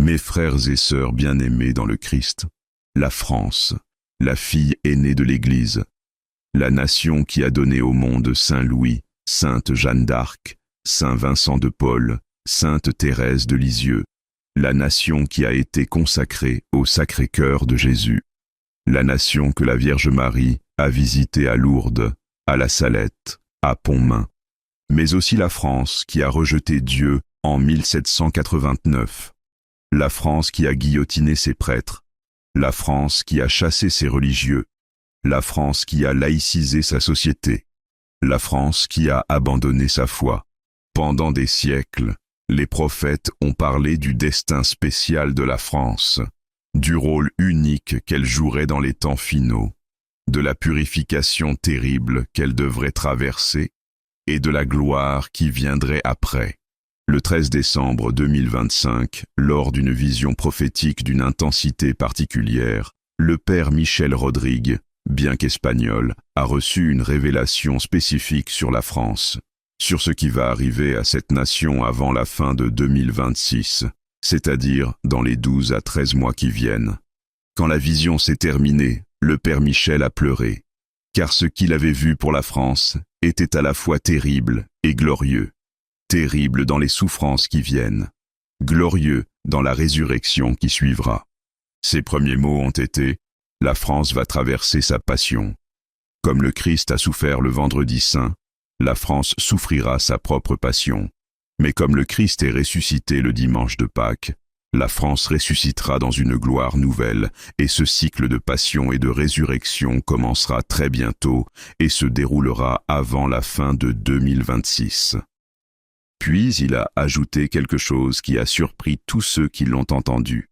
Mes frères et sœurs bien-aimés dans le Christ, la France, la fille aînée de l'Église, la nation qui a donné au monde Saint Louis, Sainte Jeanne d'Arc, Saint Vincent de Paul, Sainte Thérèse de Lisieux, la nation qui a été consacrée au Sacré-Cœur de Jésus, la nation que la Vierge Marie a visitée à Lourdes, à La Salette, à Pontmain, mais aussi la France qui a rejeté Dieu en 1789, la France qui a guillotiné ses prêtres, la France qui a chassé ses religieux, la France qui a laïcisé sa société, la France qui a abandonné sa foi. Pendant des siècles, les prophètes ont parlé du destin spécial de la France, du rôle unique qu'elle jouerait dans les temps finaux, de la purification terrible qu'elle devrait traverser et de la gloire qui viendrait après. Le 13 décembre 2025, lors d'une vision prophétique d'une intensité particulière, le père Michel Rodrigue, bien qu'espagnol, a reçu une révélation spécifique sur la France, sur ce qui va arriver à cette nation avant la fin de 2026, c'est-à-dire dans les 12 à 13 mois qui viennent. Quand la vision s'est terminée, le père Michel a pleuré, car ce qu'il avait vu pour la France était à la fois terrible et glorieux. Terrible dans les souffrances qui viennent, glorieux dans la résurrection qui suivra. Ses premiers mots ont été « La France va traverser sa passion ». Comme le Christ a souffert le vendredi saint, la France souffrira sa propre passion. Mais comme le Christ est ressuscité le dimanche de Pâques, la France ressuscitera dans une gloire nouvelle, et ce cycle de passion et de résurrection commencera très bientôt et se déroulera avant la fin de 2026. Puis il a ajouté quelque chose qui a surpris tous ceux qui l'ont entendu.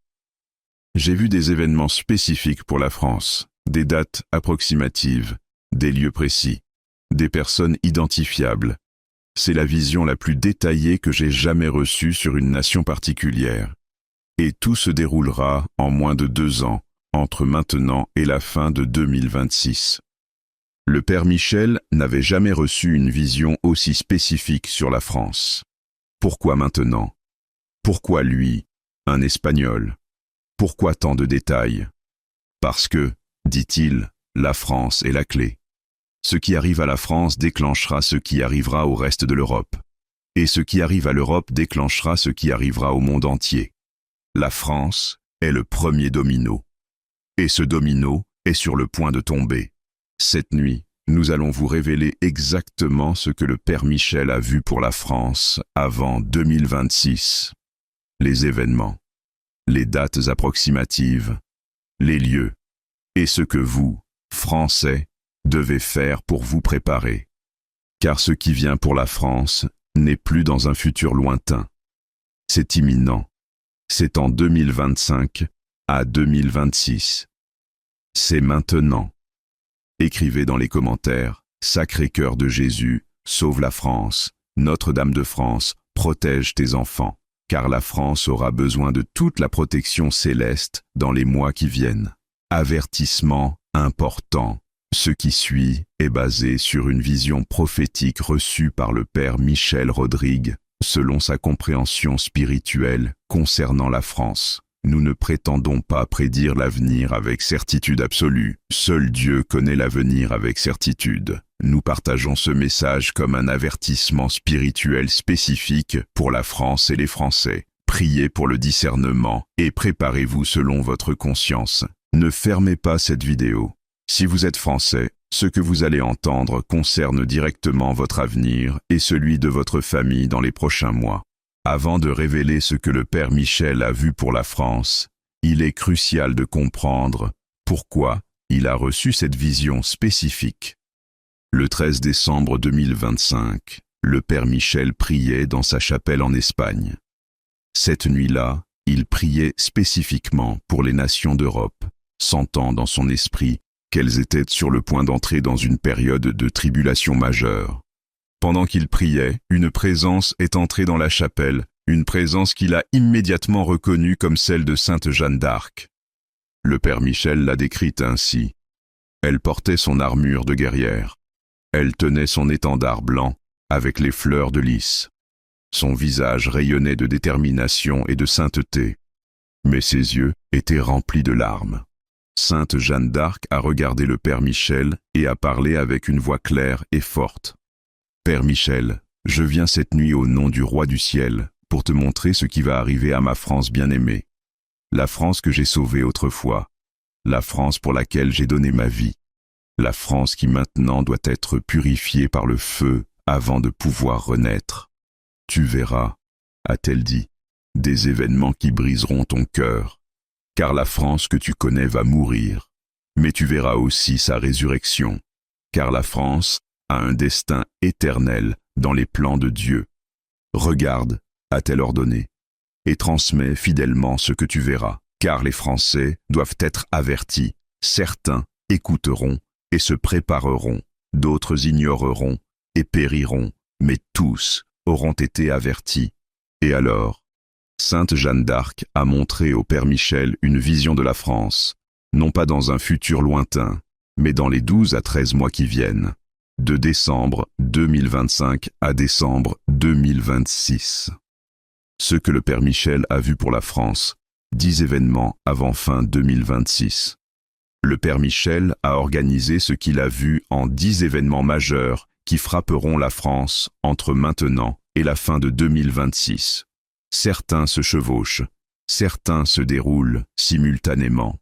J'ai vu des événements spécifiques pour la France, des dates approximatives, des lieux précis, des personnes identifiables. C'est la vision la plus détaillée que j'ai jamais reçue sur une nation particulière. Et tout se déroulera en moins de 2 ans, entre maintenant et la fin de 2026. Le père Michel n'avait jamais reçu une vision aussi spécifique sur la France. Pourquoi maintenant? Pourquoi lui, un Espagnol? Pourquoi tant de détails? Parce que, dit-il, la France est la clé. Ce qui arrive à la France déclenchera ce qui arrivera au reste de l'Europe. Et ce qui arrive à l'Europe déclenchera ce qui arrivera au monde entier. La France est le premier domino. Et ce domino est sur le point de tomber. Cette nuit, nous allons vous révéler exactement ce que le père Michel a vu pour la France avant 2026. Les événements, les dates approximatives, les lieux, et ce que vous, Français, devez faire pour vous préparer. Car ce qui vient pour la France n'est plus dans un futur lointain. C'est imminent. C'est en 2025 à 2026. C'est maintenant. Écrivez dans les commentaires « Sacré-Cœur de Jésus, sauve la France, Notre-Dame de France, protège tes enfants », car la France aura besoin de toute la protection céleste dans les mois qui viennent. Avertissement important. Ce qui suit est basé sur une vision prophétique reçue par le père Michel Rodrigue, selon sa compréhension spirituelle concernant la France. Nous ne prétendons pas prédire l'avenir avec certitude absolue. Seul Dieu connaît l'avenir avec certitude. Nous partageons ce message comme un avertissement spirituel spécifique pour la France et les Français. Priez pour le discernement et préparez-vous selon votre conscience. Ne fermez pas cette vidéo. Si vous êtes Français, ce que vous allez entendre concerne directement votre avenir et celui de votre famille dans les prochains mois. Avant de révéler ce que le père Michel a vu pour la France, il est crucial de comprendre pourquoi il a reçu cette vision spécifique. Le 13 décembre 2025, le père Michel priait dans sa chapelle en Espagne. Cette nuit-là, il priait spécifiquement pour les nations d'Europe, sentant dans son esprit qu'elles étaient sur le point d'entrer dans une période de tribulation majeure. Pendant qu'il priait, une présence est entrée dans la chapelle, une présence qu'il a immédiatement reconnue comme celle de Sainte Jeanne d'Arc. Le père Michel l'a décrite ainsi. Elle portait son armure de guerrière. Elle tenait son étendard blanc avec les fleurs de lys. Son visage rayonnait de détermination et de sainteté. Mais ses yeux étaient remplis de larmes. Sainte Jeanne d'Arc a regardé le Père Michel et a parlé avec une voix claire et forte. « Père Michel, je viens cette nuit au nom du Roi du ciel pour te montrer ce qui va arriver à ma France bien-aimée. La France que j'ai sauvée autrefois, la France pour laquelle j'ai donné ma vie, la France qui maintenant doit être purifiée par le feu avant de pouvoir renaître. Tu verras, a-t-elle dit, des événements qui briseront ton cœur, car la France que tu connais va mourir, mais tu verras aussi sa résurrection, car la France a un destin éternel dans les plans de Dieu. Regarde, a-t-elle ordonné, et transmets fidèlement ce que tu verras, car les Français doivent être avertis. Certains écouteront et se prépareront, d'autres ignoreront et périront, mais tous auront été avertis. Et alors, Sainte Jeanne d'Arc a montré au Père Michel une vision de la France, non pas dans un futur lointain, mais dans les 12 à 13 mois qui viennent, de décembre 2025 à décembre 2026. Ce que le Père Michel a vu pour la France, 10 événements avant fin 2026. Le Père Michel a organisé ce qu'il a vu en 10 événements majeurs qui frapperont la France entre maintenant et la fin de 2026. Certains se chevauchent, certains se déroulent simultanément,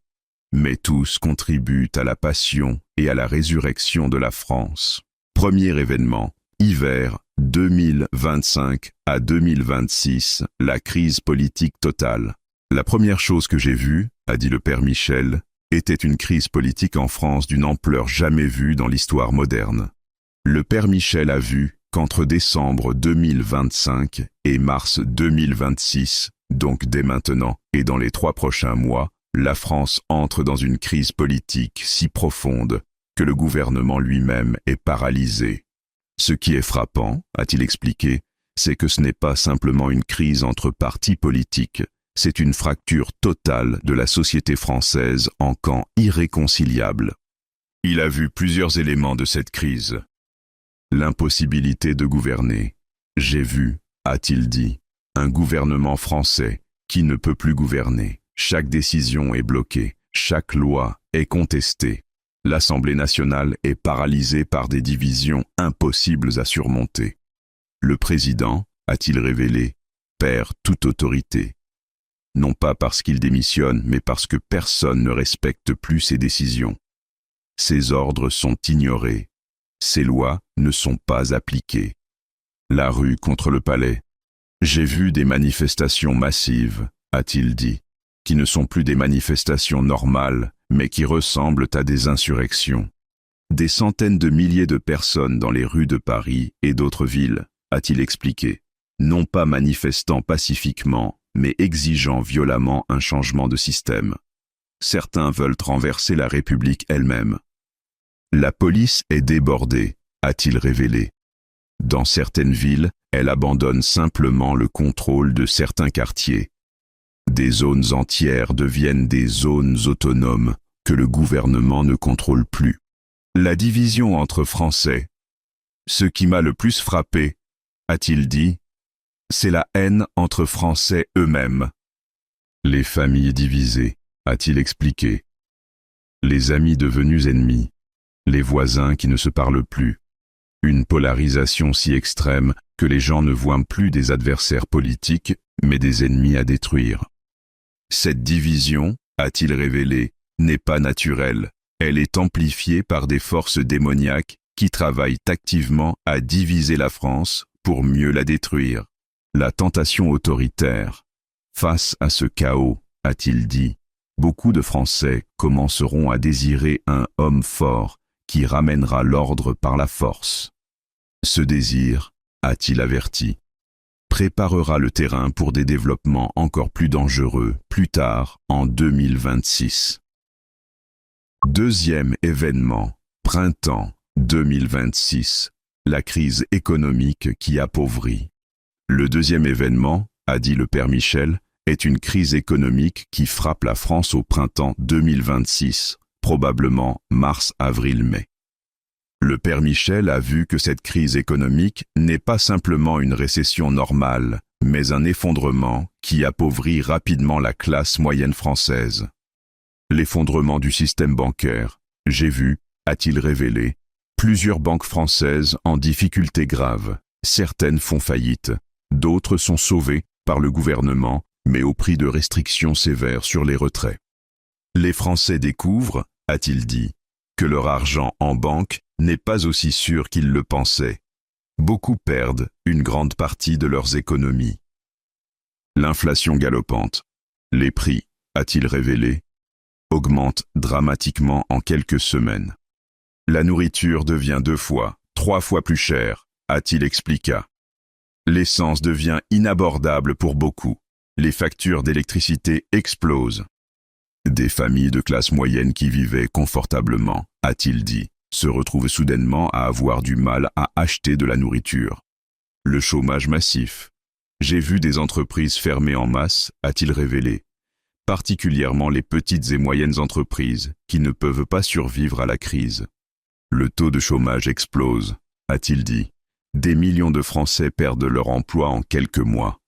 mais tous contribuent à la passion et à la résurrection de la France. Premier événement, hiver 2025 à 2026, la crise politique totale. La première chose que j'ai vue, a dit le Père Michel, était une crise politique en France d'une ampleur jamais vue dans l'histoire moderne. Le Père Michel a vu qu'entre décembre 2025 et mars 2026, donc dès maintenant et dans les 3 prochains mois, la France entre dans une crise politique si profonde que le gouvernement lui-même est paralysé. Ce qui est frappant, a-t-il expliqué, c'est que ce n'est pas simplement une crise entre partis politiques, c'est une fracture totale de la société française en camps irréconciliables. Il a vu plusieurs éléments de cette crise. L'impossibilité de gouverner. J'ai vu, a-t-il dit, un gouvernement français qui ne peut plus gouverner. Chaque décision est bloquée, chaque loi est contestée. L'Assemblée nationale est paralysée par des divisions impossibles à surmonter. Le président, a-t-il révélé, perd toute autorité. Non pas parce qu'il démissionne, mais parce que personne ne respecte plus ses décisions. Ses ordres sont ignorés. Ces lois ne sont pas appliquées. La rue contre le palais. J'ai vu des manifestations massives, a-t-il dit, qui ne sont plus des manifestations normales, mais qui ressemblent à des insurrections. Des centaines de milliers de personnes dans les rues de Paris et d'autres villes, a-t-il expliqué, non pas manifestant pacifiquement, mais exigeant violemment un changement de système. Certains veulent renverser la République elle-même. La police est débordée, a-t-il révélé. Dans certaines villes, elle abandonne simplement le contrôle de certains quartiers. Des zones entières deviennent des zones autonomes que le gouvernement ne contrôle plus. La division entre Français. Ce qui m'a le plus frappé, a-t-il dit, c'est la haine entre Français eux-mêmes. Les familles divisées, a-t-il expliqué. Les amis devenus ennemis. Les voisins qui ne se parlent plus. Une polarisation si extrême que les gens ne voient plus des adversaires politiques, mais des ennemis à détruire. Cette division, a-t-il révélé, n'est pas naturelle. Elle est amplifiée par des forces démoniaques qui travaillent activement à diviser la France pour mieux la détruire. La tentation autoritaire. Face à ce chaos, a-t-il dit, beaucoup de Français commenceront à désirer un homme fort qui ramènera l'ordre par la force. Ce désir, a-t-il averti, préparera le terrain pour des développements encore plus dangereux plus tard en 2026. Deuxième événement, printemps 2026, la crise économique qui appauvrit. Le deuxième événement, a dit le Père Michel, est une crise économique qui frappe la France au printemps 2026, probablement mars, avril, mai. Le Père Michel a vu que cette crise économique n'est pas simplement une récession normale, mais un effondrement qui appauvrit rapidement la classe moyenne française. L'effondrement du système bancaire, j'ai vu, a-t-il révélé, plusieurs banques françaises en difficulté grave. Certaines font faillite, d'autres sont sauvées par le gouvernement, mais au prix de restrictions sévères sur les retraits. Les Français découvrent, a-t-il dit, que leur argent en banque n'est pas aussi sûr qu'ils le pensaient. Beaucoup perdent une grande partie de leurs économies. L'inflation galopante. Les prix, a-t-il révélé, augmentent dramatiquement en quelques semaines. La nourriture devient 2 fois, 3 fois plus chère, a-t-il expliqué. L'essence devient inabordable pour beaucoup. Les factures d'électricité explosent. Des familles de classe moyenne qui vivaient confortablement, a-t-il dit, se retrouvent soudainement à avoir du mal à acheter de la nourriture. Le chômage massif. J'ai vu des entreprises fermer en masse, a-t-il révélé, particulièrement les petites et moyennes entreprises qui ne peuvent pas survivre à la crise. Le taux de chômage explose, a-t-il dit. Des millions de Français perdent leur emploi en quelques mois.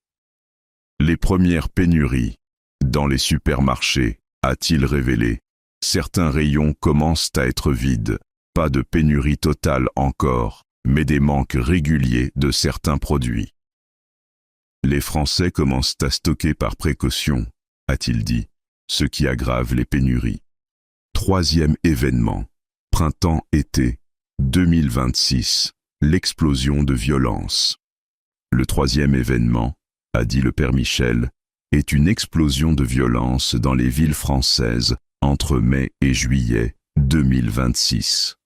Les premières pénuries. Dans les supermarchés, a-t-il révélé, certains rayons commencent à être vides. Pas de pénurie totale encore, mais des manques réguliers de certains produits. Les Français commencent à stocker par précaution, a-t-il dit, ce qui aggrave les pénuries. 3e événement, printemps-été, 2026, l'explosion de violence. Le 3e événement, a dit le père Michel, est une explosion de violence dans les villes françaises entre mai et juillet 2026.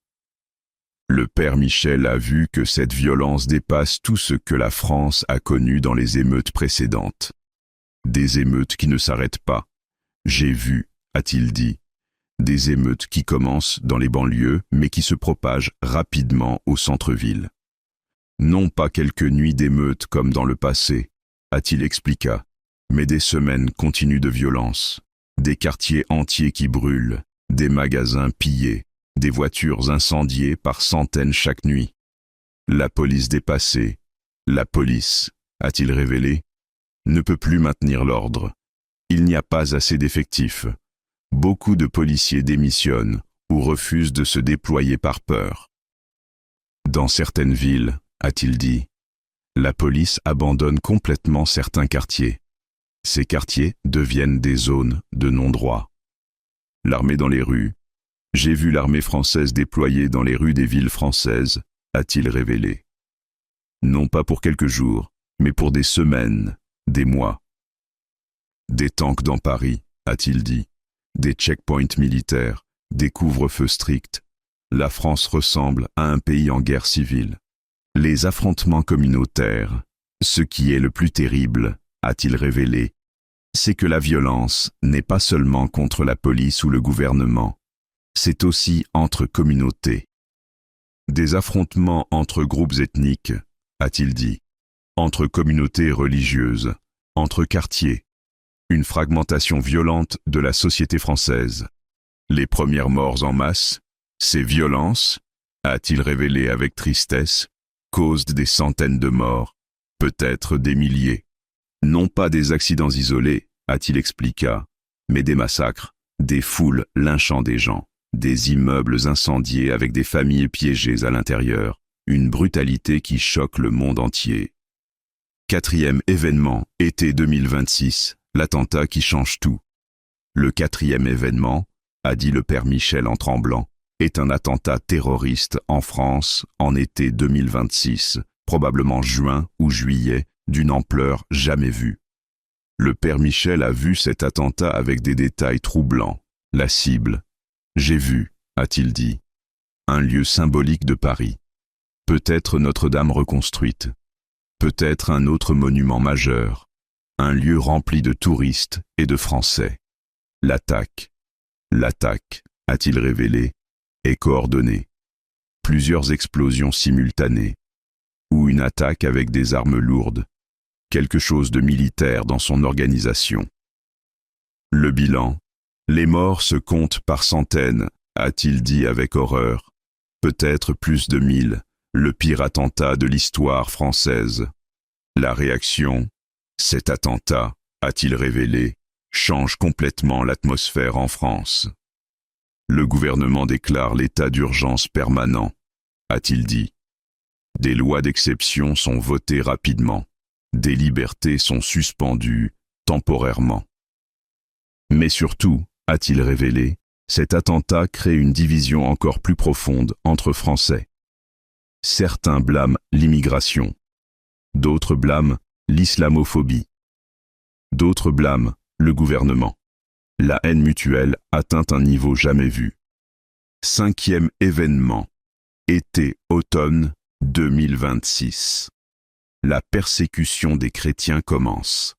Le père Michel a vu que cette violence dépasse tout ce que la France a connu dans les émeutes précédentes. Des émeutes qui ne s'arrêtent pas. J'ai vu, a-t-il dit, des émeutes qui commencent dans les banlieues mais qui se propagent rapidement au centre-ville. Non pas quelques nuits d'émeutes comme dans le passé, a-t-il expliqué, mais des semaines continues de violence, des quartiers entiers qui brûlent, des magasins pillés, des voitures incendiées par centaines chaque nuit. La police dépassée, la police, a-t-il révélé, ne peut plus maintenir l'ordre. Il n'y a pas assez d'effectifs. Beaucoup de policiers démissionnent ou refusent de se déployer par peur. Dans certaines villes, a-t-il dit, la police abandonne complètement certains quartiers. Ces quartiers deviennent des zones de non-droit. L'armée dans les rues. J'ai vu l'armée française déployée dans les rues des villes françaises, a-t-il révélé. Non pas pour quelques jours, mais pour des semaines, des mois. Des tanks dans Paris, a-t-il dit, des checkpoints militaires, des couvre-feux stricts. La France ressemble à un pays en guerre civile. Les affrontements communautaires, ce qui est le plus terrible, a-t-il révélé, c'est que la violence n'est pas seulement contre la police ou le gouvernement, c'est aussi entre communautés. Des affrontements entre groupes ethniques, a-t-il dit, entre communautés religieuses, entre quartiers, une fragmentation violente de la société française. Les premières morts en masse, ces violences, a-t-il révélé avec tristesse, causent des centaines de morts, peut-être des milliers. Non pas des accidents isolés, a-t-il expliqué, mais des massacres, des foules lynchant des gens, des immeubles incendiés avec des familles piégées à l'intérieur, une brutalité qui choque le monde entier. 4e événement, été 2026, l'attentat qui change tout. Le 4e événement, a dit le père Michel en tremblant, est un attentat terroriste en France en été 2026, probablement juin ou juillet, d'une ampleur jamais vue. Le père Michel a vu cet attentat avec des détails troublants. La cible. J'ai vu, a-t-il dit, un lieu symbolique de Paris. Peut-être Notre-Dame reconstruite. Peut-être un autre monument majeur. Un lieu rempli de touristes et de Français. L'attaque, a-t-il révélé, est coordonnée. Plusieurs explosions simultanées. Ou une attaque avec des armes lourdes. Quelque chose de militaire dans son organisation. Le bilan. Les morts se comptent par centaines, a-t-il dit avec horreur. Peut-être plus de 1000, le pire attentat de l'histoire française. La réaction. Cet attentat, a-t-il révélé, change complètement l'atmosphère en France. Le gouvernement déclare l'état d'urgence permanent, a-t-il dit. Des lois d'exception sont votées rapidement. Des libertés sont suspendues, temporairement. Mais surtout, a-t-il révélé, cet attentat crée une division encore plus profonde entre Français. Certains blâment l'immigration. D'autres blâment l'islamophobie. D'autres blâment le gouvernement. La haine mutuelle atteint un niveau jamais vu. 5e événement. Été-automne 2026. La persécution des chrétiens commence.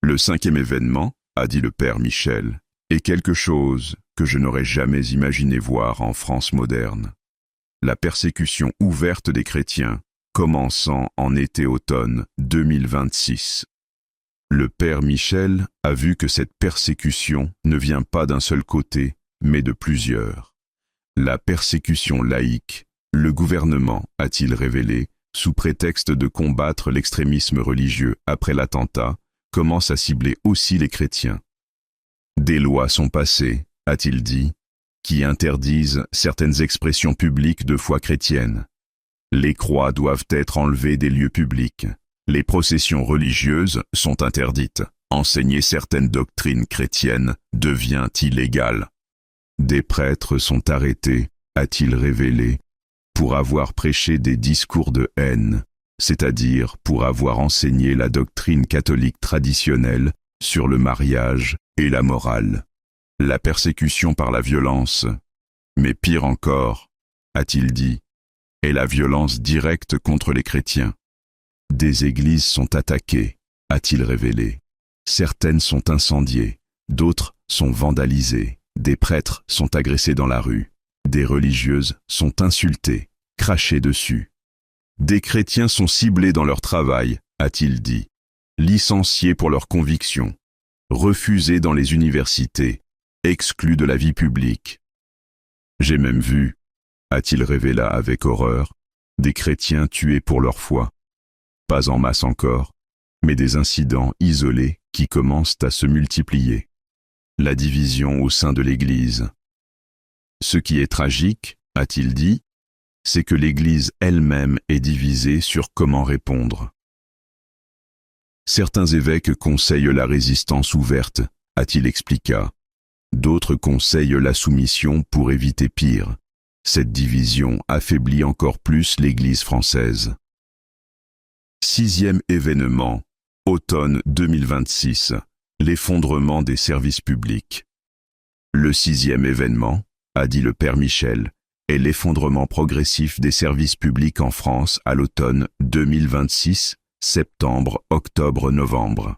Le 5e événement, a dit le père Michel, est quelque chose que je n'aurais jamais imaginé voir en France moderne. La persécution ouverte des chrétiens, commençant en été-automne 2026. Le père Michel a vu que cette persécution ne vient pas d'un seul côté, mais de plusieurs. La persécution laïque, le gouvernement, a-t-il révélé, sous prétexte de combattre l'extrémisme religieux après l'attentat, commence à cibler aussi les chrétiens. Des lois sont passées, a-t-il dit, qui interdisent certaines expressions publiques de foi chrétienne. Les croix doivent être enlevées des lieux publics. Les processions religieuses sont interdites. Enseigner certaines doctrines chrétiennes devient illégal. Des prêtres sont arrêtés, a-t-il révélé, pour avoir prêché des discours de haine, c'est-à-dire pour avoir enseigné la doctrine catholique traditionnelle sur le mariage et la morale. La persécution par la violence, mais pire encore, a-t-il dit, est la violence directe contre les chrétiens. Des églises sont attaquées, a-t-il révélé. Certaines sont incendiées, d'autres sont vandalisées, des prêtres sont agressés dans la rue, des religieuses sont insultées, crachées dessus. Des chrétiens sont ciblés dans leur travail, a-t-il dit, licenciés pour leurs convictions, refusés dans les universités, exclus de la vie publique. J'ai même vu, a-t-il révélé avec horreur, des chrétiens tués pour leur foi. Pas en masse encore, mais des incidents isolés qui commencent à se multiplier. La division au sein de l'Église. Ce qui est tragique, a-t-il dit, c'est que l'Église elle-même est divisée sur comment répondre. Certains évêques conseillent la résistance ouverte, a-t-il expliqué. D'autres conseillent la soumission pour éviter pire. Cette division affaiblit encore plus l'Église française. 6e événement, automne 2026, l'effondrement des services publics. Le 6e événement, a dit le père Michel, est l'effondrement progressif des services publics en France à l'automne 2026, septembre, octobre, novembre.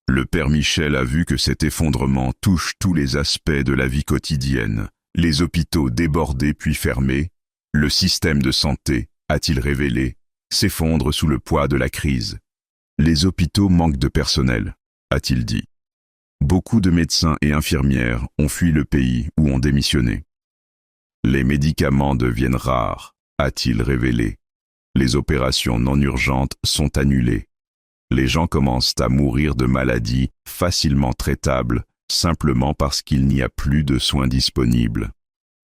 Le père Michel a vu que cet effondrement touche tous les aspects de la vie quotidienne, les hôpitaux débordés puis fermés, le système de santé, a-t-il révélé, s'effondre sous le poids de la crise. Les hôpitaux manquent de personnel, a-t-il dit. Beaucoup de médecins et infirmières ont fui le pays ou ont démissionné. Les médicaments deviennent rares, a-t-il révélé. Les opérations non urgentes sont annulées. Les gens commencent à mourir de maladies facilement traitables, simplement parce qu'il n'y a plus de soins disponibles.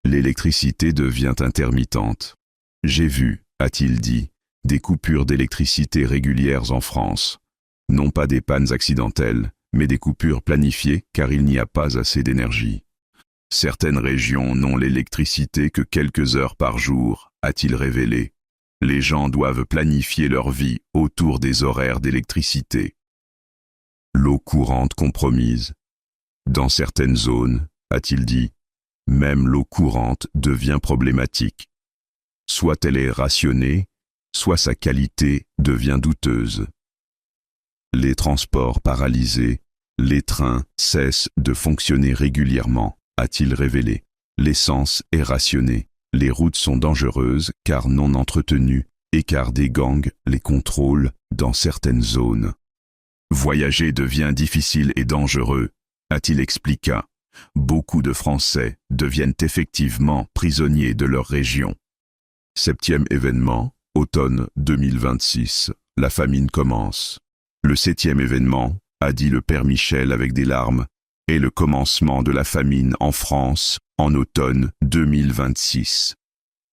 L'électricité devient intermittente. J'ai vu, a-t-il dit, des coupures d'électricité régulières en France. Non pas des pannes accidentelles, mais des coupures planifiées car il n'y a pas assez d'énergie. Certaines régions n'ont l'électricité que quelques heures par jour, a-t-il révélé. Les gens doivent planifier leur vie autour des horaires d'électricité. L'eau courante compromise. Dans certaines zones, a-t-il dit, même l'eau courante devient problématique. Soit elle est rationnée, soit sa qualité devient douteuse. Les transports paralysés, les trains cessent de fonctionner régulièrement, a-t-il révélé. L'essence est rationnée. Les routes sont dangereuses car non entretenues et car des gangs les contrôlent dans certaines zones. Voyager devient difficile et dangereux, a-t-il expliqué. Beaucoup de Français deviennent effectivement prisonniers de leur région. 7e événement, automne 2026, la famine commence. Le 7e événement, a dit le père Michel avec des larmes, est le commencement de la famine en France en automne 2026.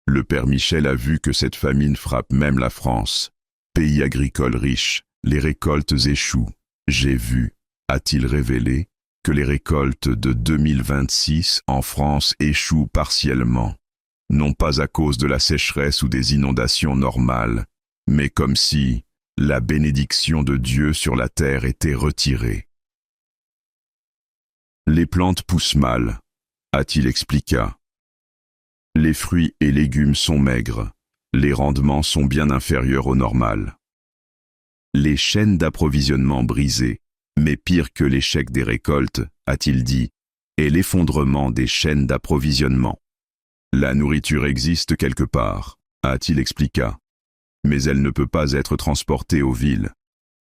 Le père Michel a vu que cette famine frappe même la France. Pays agricole riche, les récoltes échouent. J'ai vu, a-t-il révélé, que les récoltes de 2026 en France échouent partiellement. Non pas à cause de la sécheresse ou des inondations normales, mais comme si la bénédiction de Dieu sur la terre était retirée. Les plantes poussent mal, a-t-il expliqué. Les fruits et légumes sont maigres, les rendements sont bien inférieurs au normal. Les chaînes d'approvisionnement brisées, mais pire que l'échec des récoltes, a-t-il dit, est l'effondrement des chaînes d'approvisionnement. La nourriture existe quelque part, a-t-il expliqué, mais elle ne peut pas être transportée aux villes.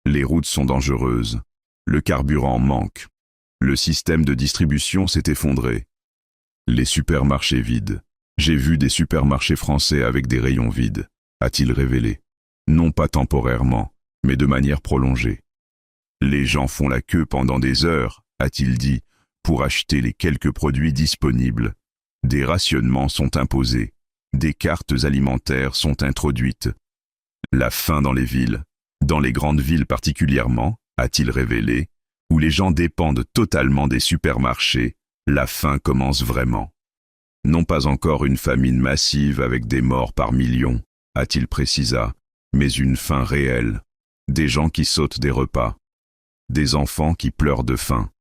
Les routes sont dangereuses, le carburant manque, le système de distribution s'est effondré. Les supermarchés vides. J'ai vu des supermarchés français avec des rayons vides, a-t-il révélé. Non pas temporairement, mais de manière prolongée. Les gens font la queue pendant des heures, a-t-il dit, pour acheter les quelques produits disponibles. Des rationnements sont imposés, des cartes alimentaires sont introduites. La faim dans les villes, dans les grandes villes particulièrement, a-t-il révélé, où les gens dépendent totalement des supermarchés, la faim commence vraiment. Non pas encore une famine massive avec des morts par millions, a-t-il précisé, mais une faim réelle. Des gens qui sautent des repas, des enfants qui pleurent de faim,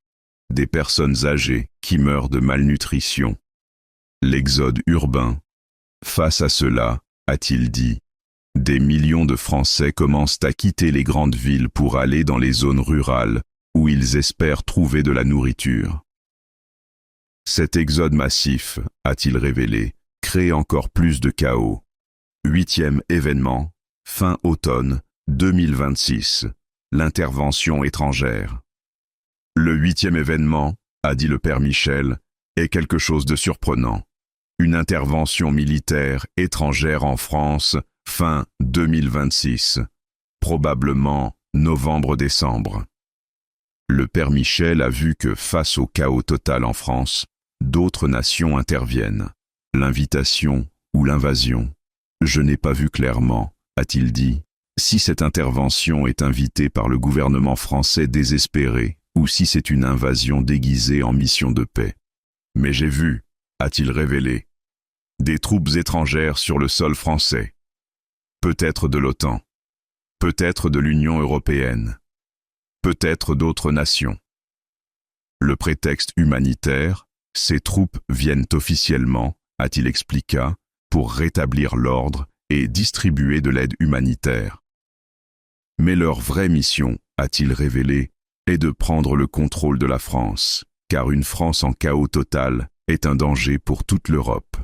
des personnes âgées qui meurent de malnutrition. L'exode urbain. Face à cela, a-t-il dit, des millions de Français commencent à quitter les grandes villes pour aller dans les zones rurales, où ils espèrent trouver de la nourriture. Cet exode massif, a-t-il révélé, crée encore plus de chaos. 8e événement, fin automne 2026, l'intervention étrangère. Le 8e événement, a dit le père Michel, est quelque chose de surprenant. Une intervention militaire étrangère en France, fin 2026, probablement novembre-décembre. Le père Michel a vu que face au chaos total en France, d'autres nations interviennent. L'invitation ou l'invasion. Je n'ai pas vu clairement, a-t-il dit, si cette intervention est invitée par le gouvernement français désespéré ou si c'est une invasion déguisée en mission de paix. Mais j'ai vu, a-t-il révélé, des troupes étrangères sur le sol français. Peut-être de l'OTAN, peut-être de l'Union européenne, peut-être d'autres nations. Le prétexte humanitaire, ces troupes viennent officiellement, a-t-il expliqué, pour rétablir l'ordre et distribuer de l'aide humanitaire. Mais leur vraie mission, a-t-il révélé, est de prendre le contrôle de la France, car une France en chaos total est un danger pour toute l'Europe.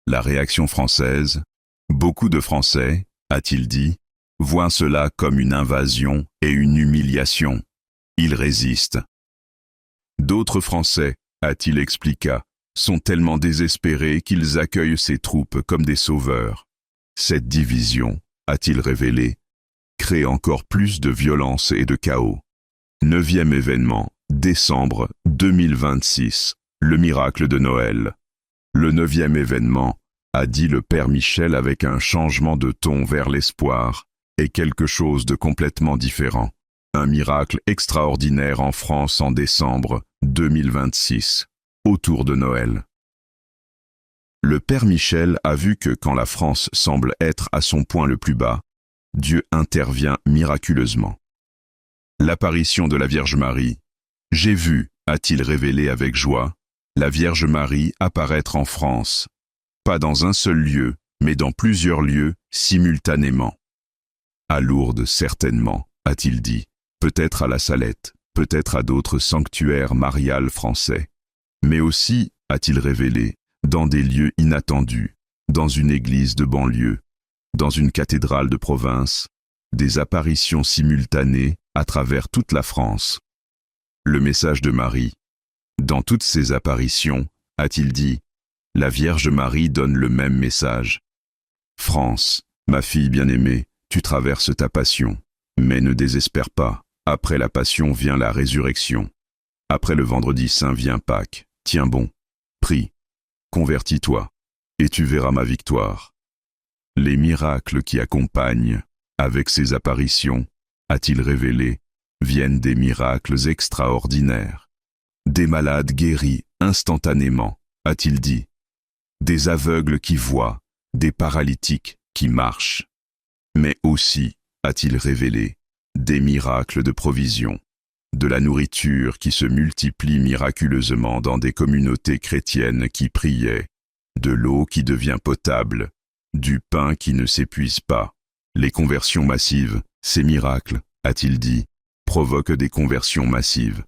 La réaction française, beaucoup de Français, a-t-il dit, voient cela comme une invasion et une humiliation. Ils résistent. D'autres Français, a-t-il expliqué, sont tellement désespérés qu'ils accueillent ces troupes comme des sauveurs. Cette division, a-t-il révélé, crée encore plus de violence et de chaos. 9e événement, décembre 2026, le miracle de Noël. Le 9e événement, a dit le père Michel avec un changement de ton vers l'espoir, est quelque chose de complètement différent. Un miracle extraordinaire en France en décembre 2026, autour de Noël. Le père Michel a vu que quand la France semble être à son point le plus bas, Dieu intervient miraculeusement. L'apparition de la Vierge Marie. J'ai vu, a-t-il révélé avec joie, la Vierge Marie apparaître en France, pas dans un seul lieu, mais dans plusieurs lieux simultanément. À Lourdes certainement, a-t-il dit, peut-être à la Salette, peut-être à d'autres sanctuaires mariales français, mais aussi, a-t-il révélé, dans des lieux inattendus, dans une église de banlieue, dans une cathédrale de province, des apparitions simultanées à travers toute la France. Le message de Marie. Dans toutes ces apparitions, a-t-il dit, la Vierge Marie donne le même message. France, ma fille bien-aimée, tu traverses ta passion, mais ne désespère pas, Après la Passion vient la résurrection. Après le vendredi saint vient Pâques. Tiens bon, prie, convertis-toi, et tu verras ma victoire. Les miracles qui accompagnent, avec ces apparitions, a-t-il révélé, viennent des miracles extraordinaires. Des malades guéris instantanément, a-t-il dit. Des aveugles qui voient, des paralytiques qui marchent. Mais aussi, a-t-il révélé, des miracles de provision, de la nourriture qui se multiplie miraculeusement dans des communautés chrétiennes qui priaient, de l'eau qui devient potable, du pain qui ne s'épuise pas. Les conversions massives, ces miracles, a-t-il dit, provoquent des conversions massives.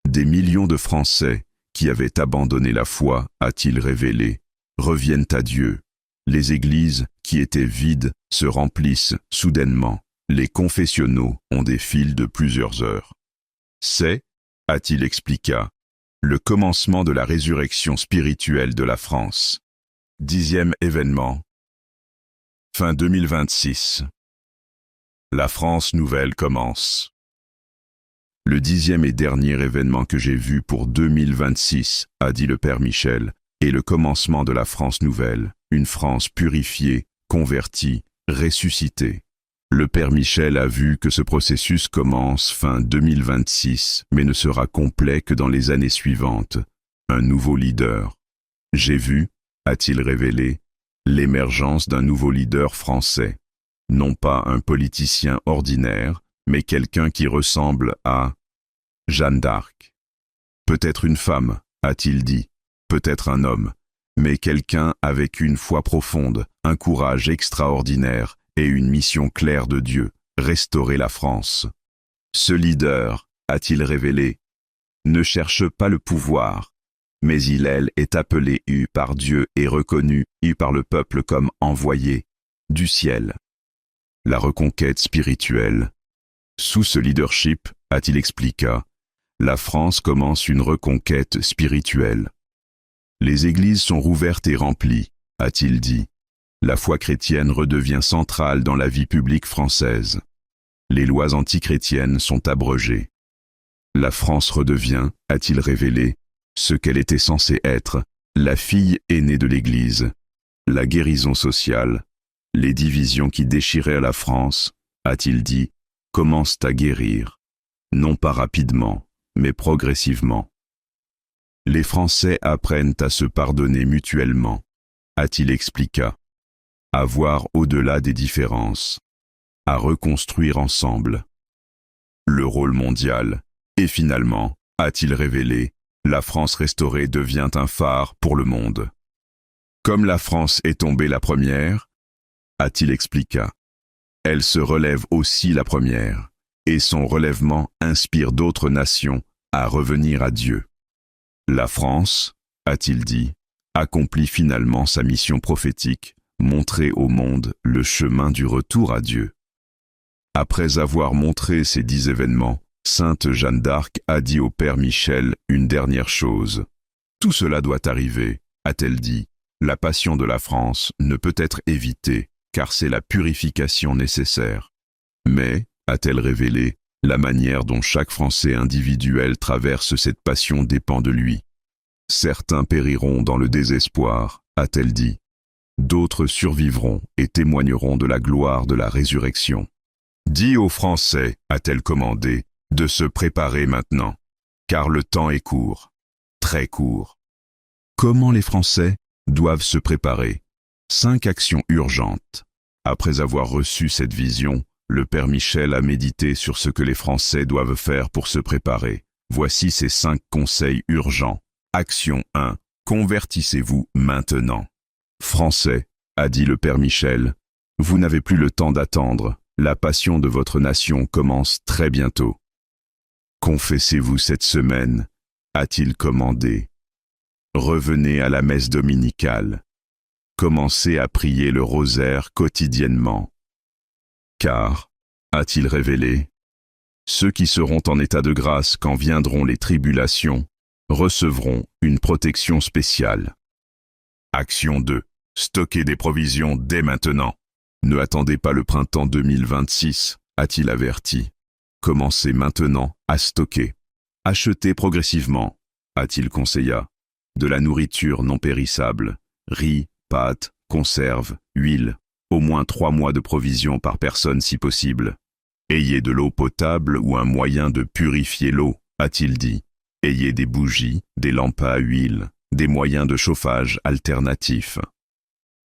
Des millions de Français qui avaient abandonné la foi, a-t-il révélé, reviennent à Dieu. Les églises qui étaient vides se remplissent soudainement. Les confessionnaux ont des files de plusieurs heures. C'est, a-t-il expliqué, le commencement de la résurrection spirituelle de la France. 10e événement. Fin 2026. La France nouvelle commence. Le 10e et dernier événement que j'ai vu pour 2026, a dit le Père Michel, est le commencement de la France nouvelle, une France purifiée, convertie, ressuscitée. Le Père Michel a vu que ce processus commence fin 2026, mais ne sera complet que dans les années suivantes. Un nouveau leader. J'ai vu, a-t-il révélé, l'émergence d'un nouveau leader français. Non pas un politicien ordinaire, mais quelqu'un qui ressemble à Jeanne d'Arc. Peut-être une femme, a-t-il dit, peut-être un homme, mais quelqu'un avec une foi profonde, un courage extraordinaire et une mission claire de Dieu, restaurer la France. Ce leader, a-t-il révélé, ne cherche pas le pouvoir, mais elle est appelé par Dieu et reconnu par le peuple comme envoyé du ciel. La reconquête spirituelle. Sous ce leadership, a-t-il expliqué, la France commence une reconquête spirituelle. Les églises sont rouvertes et remplies, a-t-il dit. La foi chrétienne redevient centrale dans la vie publique française. Les lois antichrétiennes sont abrogées. La France redevient, a-t-il révélé, ce qu'elle était censée être, la fille aînée de l'Église. La guérison sociale, les divisions qui déchiraient la France, a-t-il dit, commencent à guérir. Non pas rapidement, mais progressivement. Les Français apprennent à se pardonner mutuellement, a-t-il expliqué. À voir au-delà des différences, à reconstruire ensemble. Le rôle mondial, et finalement, a-t-il révélé, la France restaurée devient un phare pour le monde. Comme la France est tombée la première, a-t-il expliqué, elle se relève aussi la première, et son relèvement inspire d'autres nations à revenir à Dieu. La France, a-t-il dit, accomplit finalement sa mission prophétique, montrer au monde le chemin du retour à Dieu. Après avoir montré ces 10 événements, Sainte Jeanne d'Arc a dit au Père Michel une dernière chose. Tout cela doit arriver, a-t-elle dit. La passion de la France ne peut être évitée, car c'est la purification nécessaire. Mais, a-t-elle révélé, la manière dont chaque Français individuel traverse cette passion dépend de lui. Certains périront dans le désespoir, a-t-elle dit. D'autres survivront et témoigneront de la gloire de la résurrection. Dis aux Français, a-t-elle commandé, de se préparer maintenant, car le temps est court, très court. Comment les Français doivent se préparer? 5 actions urgentes. Après avoir reçu cette vision, le Père Michel a médité sur ce que les Français doivent faire pour se préparer. Voici ces 5 conseils urgents. Action 1. Convertissez-vous maintenant. Français, a dit le Père Michel, vous n'avez plus le temps d'attendre, la passion de votre nation commence très bientôt. Confessez-vous cette semaine, a-t-il commandé. Revenez à la messe dominicale. Commencez à prier le rosaire quotidiennement. Car, a-t-il révélé, ceux qui seront en état de grâce quand viendront les tribulations, recevront une protection spéciale. Action 2. Stockez des provisions dès maintenant. Ne attendez pas le printemps 2026, a-t-il averti. Commencez maintenant à stocker. Achetez progressivement, a-t-il conseilla. De la nourriture non périssable, riz, pâtes, conserves, huile, au moins 3 mois de provisions par personne si possible. Ayez de l'eau potable ou un moyen de purifier l'eau, a-t-il dit. Ayez des bougies, des lampes à huile, des moyens de chauffage alternatifs.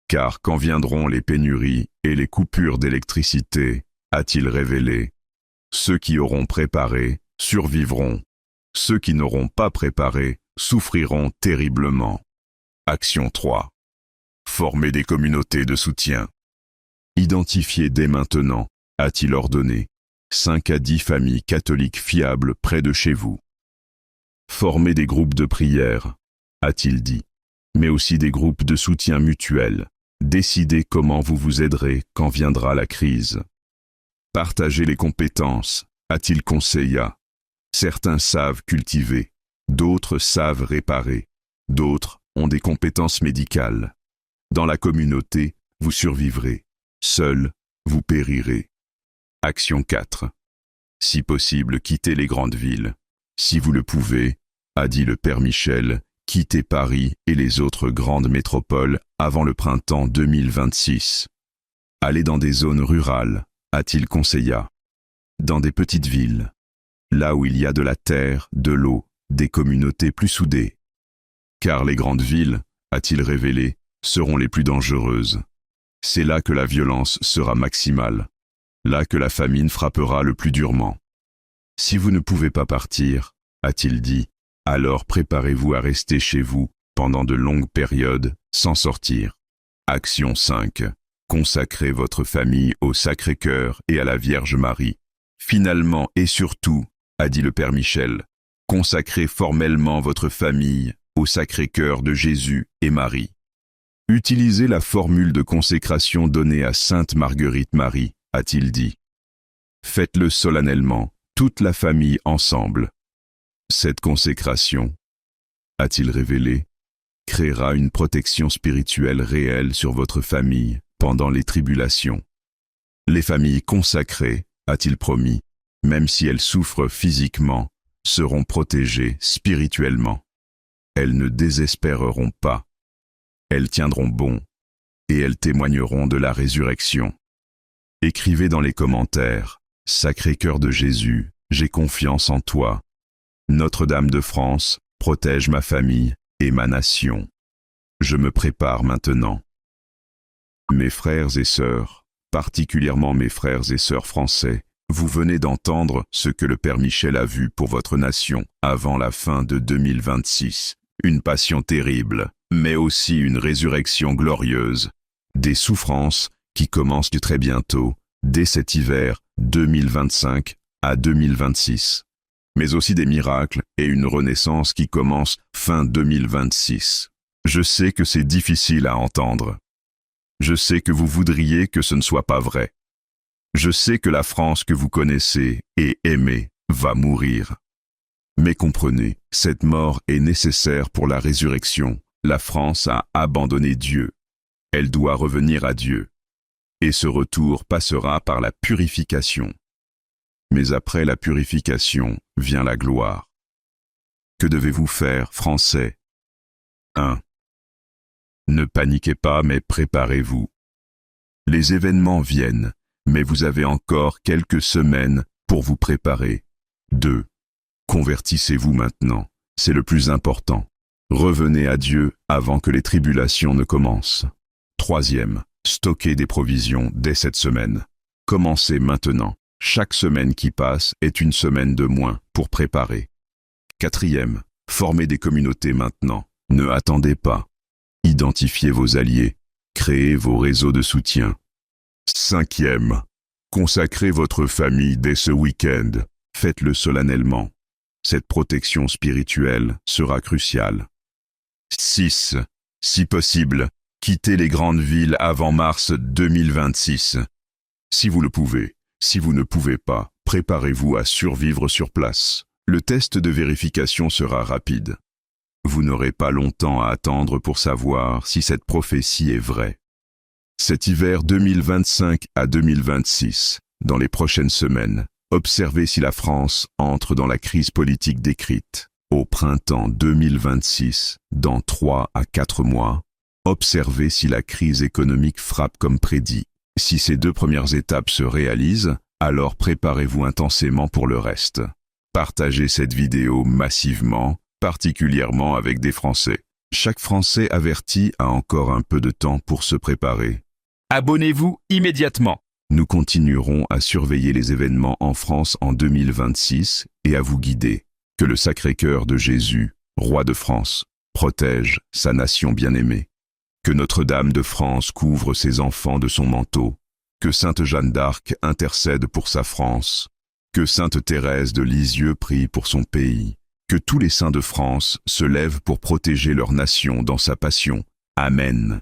Car quand viendront les pénuries et les coupures d'électricité, a-t-il révélé, ceux qui auront préparé survivront. Ceux qui n'auront pas préparé souffriront terriblement. Action 3. Former des communautés de soutien. Identifiez dès maintenant, a-t-il ordonné, 5 à 10 familles catholiques fiables près de chez vous. Formez des groupes de prière, a-t-il dit, mais aussi des groupes de soutien mutuel. Décidez comment vous vous aiderez quand viendra la crise. Partagez les compétences, a-t-il conseillé. Certains savent cultiver, d'autres savent réparer, d'autres ont des compétences médicales. Dans la communauté, vous survivrez. Seul, vous périrez. Action 4. Si possible, quittez les grandes villes. Si vous le pouvez, a dit le Père Michel, quittez Paris et les autres grandes métropoles avant le printemps 2026. Allez dans des zones rurales, a-t-il conseillé. Dans des petites villes. Là où il y a de la terre, de l'eau, des communautés plus soudées. Car les grandes villes, a-t-il révélé, seront les plus dangereuses. C'est là que la violence sera maximale. Là que la famine frappera le plus durement. Si vous ne pouvez pas partir, a-t-il dit, alors préparez-vous à rester chez vous pendant de longues périodes sans sortir. Action 5. Consacrez votre famille au Sacré-Cœur et à la Vierge Marie. Finalement et surtout, a dit le Père Michel, consacrez formellement votre famille au Sacré-Cœur de Jésus et Marie. Utilisez la formule de consécration donnée à Sainte Marguerite Marie, a-t-il dit. Faites-le solennellement, toute la famille ensemble. Cette consécration, a-t-il révélé, créera une protection spirituelle réelle sur votre famille pendant les tribulations. Les familles consacrées, a-t-il promis, même si elles souffrent physiquement, seront protégées spirituellement. Elles ne désespéreront pas. Elles tiendront bon, et elles témoigneront de la résurrection. Écrivez dans les commentaires, « Sacré-Cœur de Jésus, j'ai confiance en toi. Notre-Dame de France, protège ma famille et ma nation. Je me prépare maintenant. » Mes frères et sœurs, particulièrement mes frères et sœurs français, vous venez d'entendre ce que le Père Michel a vu pour votre nation avant la fin de 2026. Une passion terrible, mais aussi une résurrection glorieuse. Des souffrances qui commencent très bientôt, dès cet hiver 2025 à 2026. Mais aussi des miracles et une renaissance qui commence fin 2026. Je sais que c'est difficile à entendre. Je sais que vous voudriez que ce ne soit pas vrai. Je sais que la France que vous connaissez et aimez va mourir. Mais comprenez, cette mort est nécessaire pour la résurrection. La France a abandonné Dieu. Elle doit revenir à Dieu. Et ce retour passera par la purification. Mais après la purification vient la gloire. Que devez-vous faire, Français? 1. Ne paniquez pas, mais préparez-vous. Les événements viennent, mais vous avez encore quelques semaines pour vous préparer. 2. Convertissez-vous maintenant, c'est le plus important. Revenez à Dieu avant que les tribulations ne commencent. 3. Stockez des provisions dès cette semaine. Commencez maintenant. Chaque semaine qui passe est une semaine de moins pour préparer. 4. Formez des communautés maintenant. Ne attendez pas. Identifiez vos alliés. Créez vos réseaux de soutien. 5. Consacrez votre famille dès ce week-end. Faites-le solennellement. Cette protection spirituelle sera cruciale. 6. Si possible, quittez les grandes villes avant mars 2026. Si vous le pouvez. Si vous ne pouvez pas, préparez-vous à survivre sur place. Le test de vérification sera rapide. Vous n'aurez pas longtemps à attendre pour savoir si cette prophétie est vraie. Cet hiver 2025 à 2026, dans les prochaines semaines, Observez si la France entre dans la crise politique décrite. Au printemps 2026, dans 3 à 4 mois, observez si la crise économique frappe comme prédit. Si ces 2 premières étapes se réalisent, alors préparez-vous intensément pour le reste. Partagez cette vidéo massivement, particulièrement avec des Français. Chaque Français averti a encore un peu de temps pour se préparer. Abonnez-vous immédiatement. Nous continuerons à surveiller les événements en France en 2026 et à vous guider. Que le Sacré-Cœur de Jésus, roi de France, protège sa nation bien-aimée. Que Notre-Dame de France couvre ses enfants de son manteau. Que Sainte Jeanne d'Arc intercède pour sa France. Que Sainte Thérèse de Lisieux prie pour son pays. Que tous les saints de France se lèvent pour protéger leur nation dans sa passion. Amen.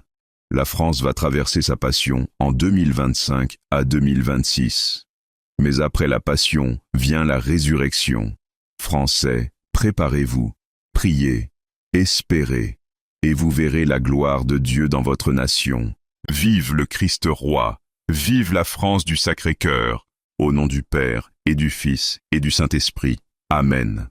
La France va traverser sa passion en 2025 à 2026. Mais après la passion vient la résurrection. Français, préparez-vous, priez, espérez, et vous verrez la gloire de Dieu dans votre nation. Vive le Christ roi, vive la France du Sacré-Cœur, au nom du Père et du Fils et du Saint-Esprit. Amen.